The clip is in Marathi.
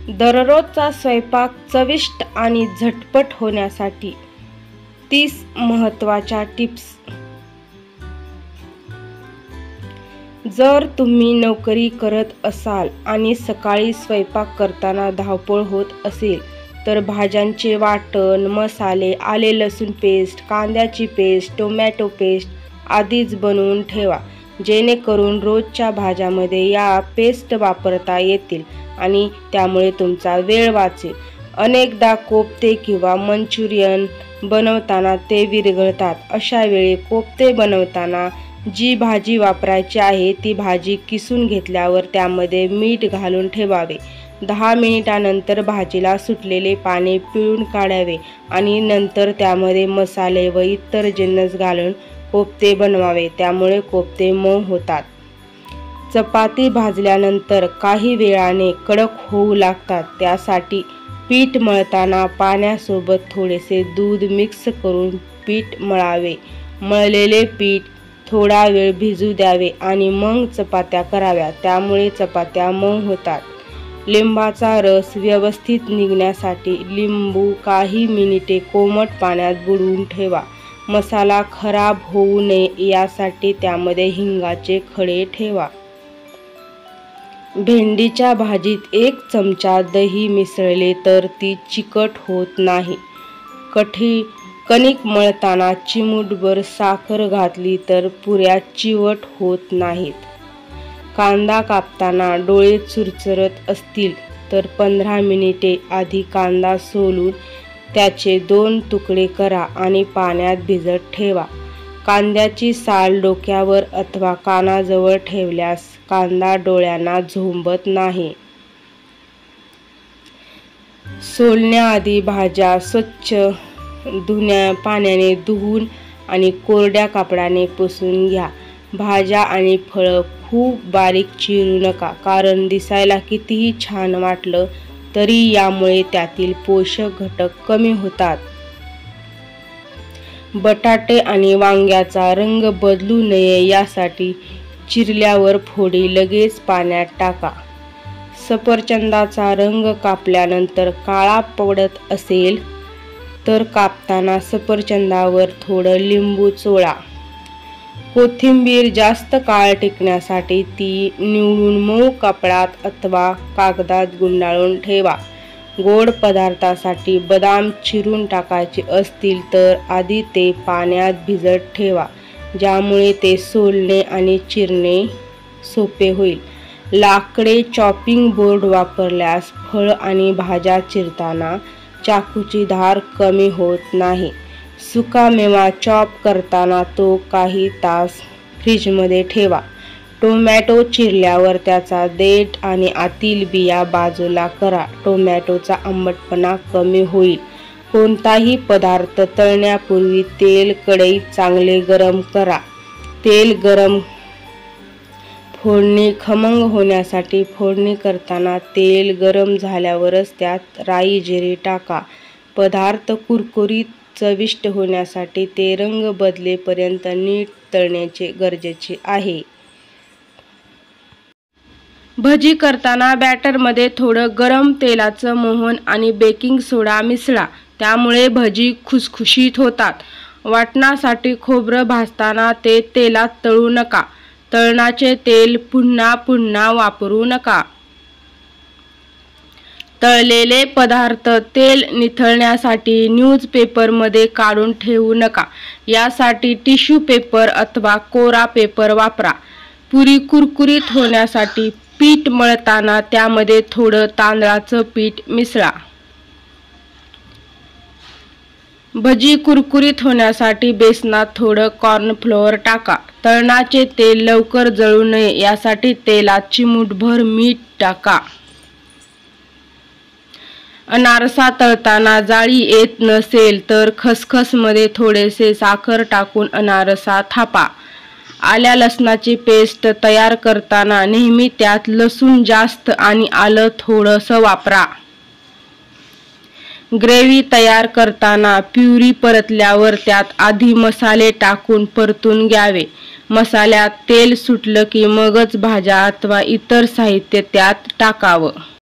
दररोजचा स्वयंपाक चविष्ट आणि झटपट होण्यासाठी 30 महत्त्वाच्या टिप्स। जर तुम्ही नोकरी करत असाल आणि सकाळी स्वयंपाक करताना धावपळ होत असेल तर भाज्यांचे वाटण, मसाले, आले लसूण पेस्ट, कांद्याची पेस्ट, टोमॅटो पेस्ट आधीच बनवून ठेवा, जेणेकरून रोजच्या भाज्यामध्ये या पेस्ट वापरता येतील आणि त्यामुळे तुमचा वेळ वाचेल। अनेकदा कोफ्ते किंवा मंचुरियन बनवताना ते विरघळतात। अशा वेळी कोफ्ते बनवताना जी भाजी वापरायची आहे ती भाजी किसून घेतल्यावर त्यामध्ये मीठ घालून ठेवावे। 10 मिनिटांनंतर भाजीला सुटलेले पाणी पिळून काढावे आणि नंतर त्यामध्ये मसाले व इतर जिन्नस घालून कोफ्ते बनवावे, त्यामुळे कोफ्ते मऊ होतात। चपाती भाजल्यानंतर काही वेळाने कडक होऊ लागतात, त्यासाठी पीठ मळताना पाण्यासोबत थोडेसे दूध मिक्स करून पीठ मळावे। मळलेले पीठ थोडा वेळ भिजू द्यावे आणि मग चपात्या कराव्या, त्यामुळे चपात्या मऊ होतात। लिंबाचा रस व्यवस्थित निघण्यासाठी लिंबू काही मिनिटे कोमट पाण्यात बुडवून ठेवा। मसाला खराब होऊ नये यासाठी त्यामध्ये हिंगाचे खडे ठेवा। भेंडीच्या भाजीत 1 चमचा दही मिसळले तर ती चिकट होत नाही। कणिक मळताना चिमूटभर साखर घातली तर पुऱ्या चिवट होत नाहीत। कांदा कापताना डोळे चुरचुरत असतील तर 15 मिनिटे आधी कांदा सोलून त्याचे 2 तुकडे करा आणि पाण्यात भिजत ठेवा। कांद्याची साल डोक्यावर अथवा कानाजवळ ठेवल्यास कांदा डोळ्यांना झोंबत नाही। सोलण्याआधी भाज्या स्वच्छ पाण्याने धुवून आणि कोरड्या कापडाने पुसून घ्या। भाज्या आणि फळं खूप बारीक चिरू नका, कारण दिसायला कितीही छान वाटलं तरी यामुळे त्यातील पोषक घटक कमी होतात। बटाटे आणि वांग्याचा रंग बदलू नये यासाठी चिरल्यावर फोडी लगेच पाण्यात टाका। सफरचंदाचा रंग कापल्यानंतर काळा पडत असेल तर कापताना सफरचंदावर थोडं लिंबू चोळा। कोथिंबीर जास्त काळ टिकण्यासाठी ती निवडून मऊ कापडात अथवा कागदात गुंडाळून ठेवा। गोड पदार्थासाठी बदाम चिरून टाकायचे असतील तर आधी ते पाण्यात भिजत ठेवा, ज्यामुळे ते सोलणे आणि चिरणे सोपे होईल। लाकडे चॉपिंग बोर्ड वापरल्यास फळ आणि भाज्या चिरताना चाकूची धार कमी होत नाही। सुकामेवा चॉप करताना तो काही तास फ्रीजमध्ये ठेवा। टोमॅटो चिरल्यावर त्याचा देठ आणि आतील बिया बाजूला करा, टोमॅटोचा आंबटपणा कमी होईल। कोणताही पदार्थ तळण्यापूर्वी तेल कढईत चांगले गरम करा। तेल गरम फोडणी खमंग होण्यासाठी फोडणी करताना तेल गरम झाल्यावरच त्यात राई जिरे टाका। पदार्थ कुरकुरीत चविष्ट होण्यासाठी ते रंग बदलेपर्यंत नीट तळणे गरजेचे आहे। भजी करताना बॅटरमध्ये थोडं गरम तेलाचं मोहन आणि बेकिंग सोडा मिसळा, त्यामुळे भजी खुसखुशीत होतात। वाटणासाठी खोबरं भाजताना ते तेलात तळू नका। तळणाचे तेल पुन्हा पुन्हा वापरू नका। तळलेले पदार्थ तेल निथळण्यासाठी न्यूजपेपरमध्ये काढून ठेवू नका, यासाठी टिश्यू पेपर अथवा कोरा पेपर वापरा। पुरी कुरकुरीत होण्यासाठी पीठ मळताना त्यामध्ये थोडं तांदळाचं पीठ मिसळा। भजी कुरकुरीत होण्यासाठी बेसनात थोडं कॉर्नफ्लोअर टाका। तळणाचे तेल लवकर जळू नये यासाठी तेलात चिमूटभर मीठ टाका। अनारसा तळताना जाळी येत नसेल तर खसखसमध्ये थोडेसे साखर टाकून अनारसा थापा। आल्या लसणाची पेस्ट तयार करताना नेहमी त्यात लसूण जास्त आणि आलं थोडंसं वापरा। ग्रेव्ही तयार करताना प्युरी परतल्यावर त्यात आधी मसाले टाकून परतून घ्यावे। मसाल्यात तेल सुटलं की मगच भाज्या अथवा इतर साहित्य त्यात टाकावं।